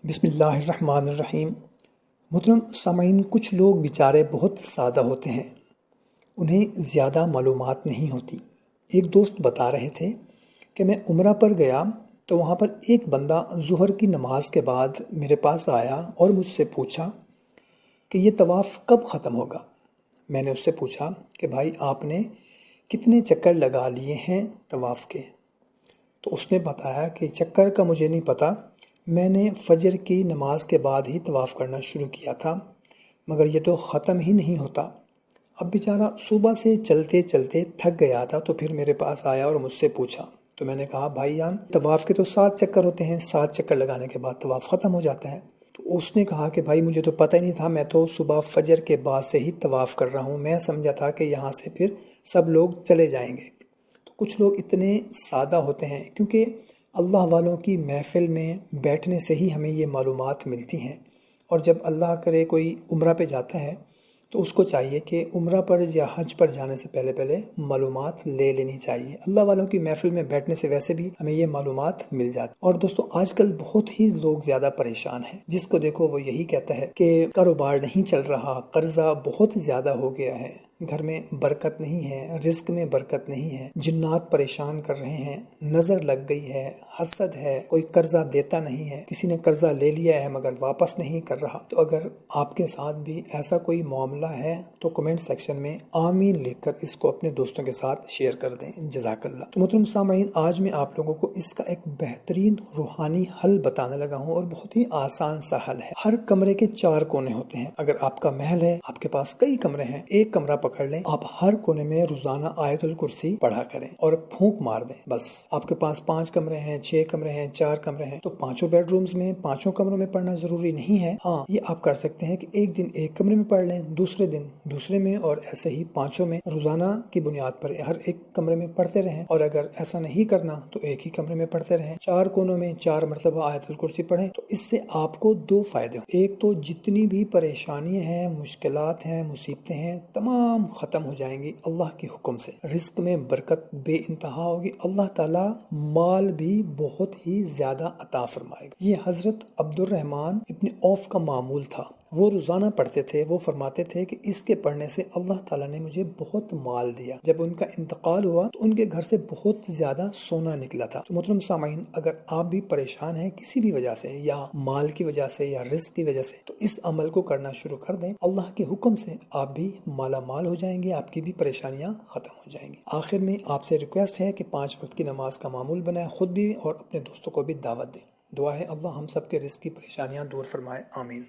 بسم اللہ الرحمن الرحیم۔ محترم سامعین، کچھ لوگ بیچارے بہت سادہ ہوتے ہیں، انہیں زیادہ معلومات نہیں ہوتی۔ ایک دوست بتا رہے تھے کہ میں عمرہ پر گیا تو وہاں پر ایک بندہ ظہر کی نماز کے بعد میرے پاس آیا اور مجھ سے پوچھا کہ یہ طواف کب ختم ہوگا۔ میں نے اس سے پوچھا کہ بھائی آپ نے کتنے چکر لگا لیے ہیں طواف کے؟ تو اس نے بتایا کہ چکر کا مجھے نہیں پتہ، میں نے فجر کی نماز کے بعد ہی طواف کرنا شروع کیا تھا، مگر یہ تو ختم ہی نہیں ہوتا۔ اب بیچارہ صبح سے چلتے چلتے تھک گیا تھا، تو پھر میرے پاس آیا اور مجھ سے پوچھا۔ تو میں نے کہا بھائی جان، طواف کے تو 7 چکر ہوتے ہیں، 7 چکر لگانے کے بعد طواف ختم ہو جاتا ہے۔ تو اس نے کہا کہ بھائی مجھے تو پتہ ہی نہیں تھا، میں تو صبح فجر کے بعد سے ہی طواف کر رہا ہوں، میں سمجھا تھا کہ یہاں سے پھر سب لوگ چلے جائیں گے۔ تو کچھ لوگ اتنے سادہ ہوتے ہیں، کیونکہ اللہ والوں کی محفل میں بیٹھنے سے ہی ہمیں یہ معلومات ملتی ہیں، اور جب اللہ کرے کوئی عمرہ پہ جاتا ہے تو اس کو چاہیے کہ عمرہ پر یا حج پر جانے سے پہلے معلومات لے لینی چاہیے۔ اللہ والوں کی محفل میں بیٹھنے سے ویسے بھی ہمیں یہ معلومات مل جاتی۔ اور دوستو، آج کل بہت ہی لوگ زیادہ پریشان ہیں، جس کو دیکھو وہ یہی کہتا ہے کہ کاروبار نہیں چل رہا، قرضہ بہت زیادہ ہو گیا ہے، گھر میں برکت نہیں ہے، رزق میں برکت نہیں ہے، جنات پریشان کر رہے ہیں، نظر لگ گئی ہے، حسد ہے، کوئی قرضہ دیتا نہیں ہے، کسی نے قرضہ لے لیا ہے مگر واپس نہیں کر رہا۔ تو اگر آپ کے ساتھ بھی ایسا کوئی معاملہ ہے تو کمنٹ سیکشن میں آمین لکھ کر اس کو اپنے دوستوں کے ساتھ شیئر کر دیں۔ جزاک اللہ۔ تو محترم سامعین، آج میں آپ لوگوں کو اس کا ایک بہترین روحانی حل بتانے لگا ہوں، اور بہت ہی آسان سا حل ہے۔ ہر کمرے کے 4 کونے ہوتے ہیں۔ اگر آپ کا محل ہے، آپ کے پاس کئی کمرے ہیں، ایک کمرہ پکڑ لیں، آپ ہر کونے میں روزانہ آیت الکرسی پڑھا کریں اور پھونک مار دیں۔ بس آپ کے پاس 5 کمرے ہیں، 6 کمرے ہیں، 4 کمرے ہیں، تو 5 بیڈ رومز میں 5 کمروں میں پڑھنا ضروری نہیں ہے۔ ہاں، یہ آپ کر سکتے ہیں کہ ایک دن ایک کمرے میں پڑھ لیں، دوسرے دن دوسرے میں، اور ایسے ہی 5 میں روزانہ کی بنیاد پر ہر ایک کمرے میں پڑھتے رہیں۔ اور اگر ایسا نہیں کرنا تو ایک ہی کمرے میں پڑھتے رہیں، 4 کونوں میں 4 مرتبہ آیت الکرسی پڑھیں۔ تو اس سے آپ کو 2 فائدے ہوں۔ ایک تو جتنی بھی پریشانیاں ہیں، مشکلات ہیں، مصیبتیں ہیں، تمام ختم ہو جائیں گی اللہ کے حکم سے۔ رزق میں برکت بے انتہا ہوگی، اللہ تعالیٰ مال بھی بہت ہی زیادہ عطا فرمائے گا۔ یہ حضرت عبد الرحمن ابن عوف کا معمول تھا، وہ روزانہ پڑھتے تھے۔ وہ فرماتے تھے کہ اس کے پڑھنے سے اللہ تعالیٰ نے مجھے بہت مال دیا۔ جب ان کا انتقال ہوا تو ان کے گھر سے بہت زیادہ سونا نکلا تھا۔ تو محترم سامعین، اگر آپ بھی پریشان ہیں کسی بھی وجہ سے، یا مال کی وجہ سے یا رزق کی وجہ سے، تو اس عمل کو کرنا شروع کر دیں۔ اللہ کے حکم سے آپ بھی مالا مال ہو جائیں گے، آپ کی بھی پریشانیاں ختم ہو جائیں گی۔ آخر میں آپ سے ریکویسٹ ہے کہ 5 وقت کی نماز کا معمول بنائیں، خود بھی اور اپنے دوستوں کو بھی دعوت دیں۔ دعا ہے اللہ ہم سب کے رزق کی پریشانیاں دور فرمائے، آمین۔